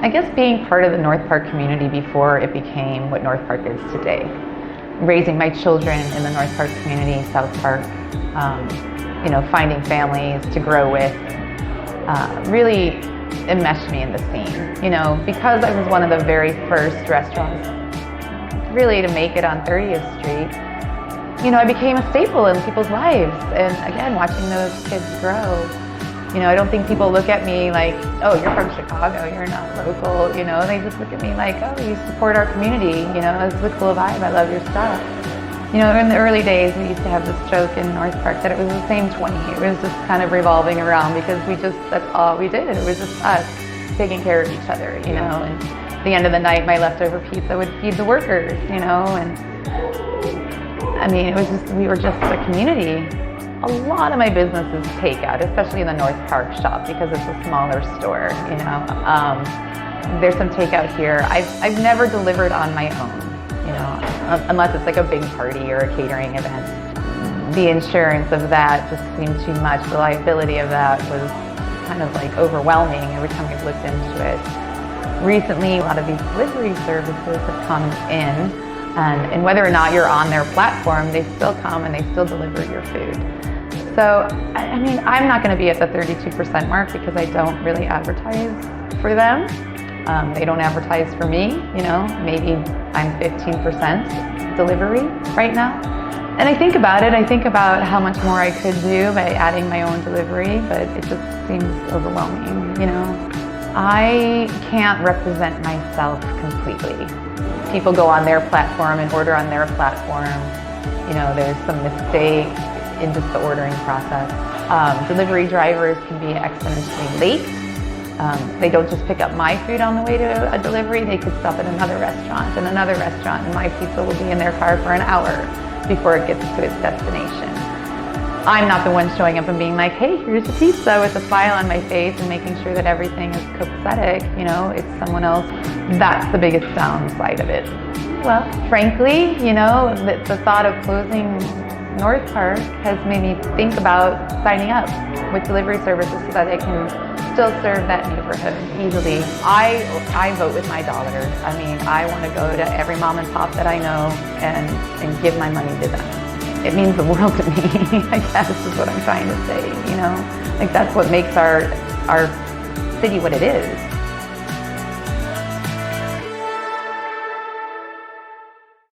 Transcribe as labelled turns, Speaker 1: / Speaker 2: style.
Speaker 1: I guess being part of the North Park community before it became what North Park is today. Raising my children in the North Park community, South Park, finding families to grow with, really enmeshed me in the scene. Because I was one of the very first restaurants really to make it on 30th Street, I became a staple in people's lives. And again, watching those kids grow, I don't think people look at me like, oh, you're from Chicago, you're not local, they just look at me like, oh, you support our community, it's a cool vibe, I love your stuff. In the early days, we used to have this joke in North Park that it was the same 20. It was just kind of revolving around because that's all we did. It was just us taking care of each other, and at the end of the night, my leftover pizza would feed the workers, and I mean, we were just a community. A lot of my business is takeout, especially in the North Park shop because it's a smaller store, There's some takeout here. I've never delivered on my own, unless it's like a big party or a catering event. The insurance of that just seemed too much. The liability of that was kind of like overwhelming every time we looked into it. Recently, a lot of these delivery services have come in, and whether or not you're on their platform, they still come and they still deliver your food. So, I mean, I'm not going to be at the 32% mark because I don't really advertise for them. They don't advertise for me, maybe I'm 15% delivery right now. And I think about it, I think about how much more I could do by adding my own delivery, but it just seems overwhelming, I can't represent myself completely. People go on their platform and order on their platform. There's some mistake in just the ordering process. Delivery drivers can be exponentially late. They don't just pick up my food on the way to a delivery, they could stop at another restaurant and my pizza will be in their car for an hour before it gets to its destination. I'm not the one showing up and being like, hey, here's the pizza with a smile on my face and making sure that everything is copacetic, it's someone else. That's the biggest downside of it. Well, frankly, the thought of closing North Park has made me think about signing up with delivery services so that I can still serve that neighborhood easily. I vote with my dollars. I mean, I want to go to every mom and pop that I know and give my money to them. It means the world to me, I guess is what I'm trying to say, Like that's what makes our city what it is.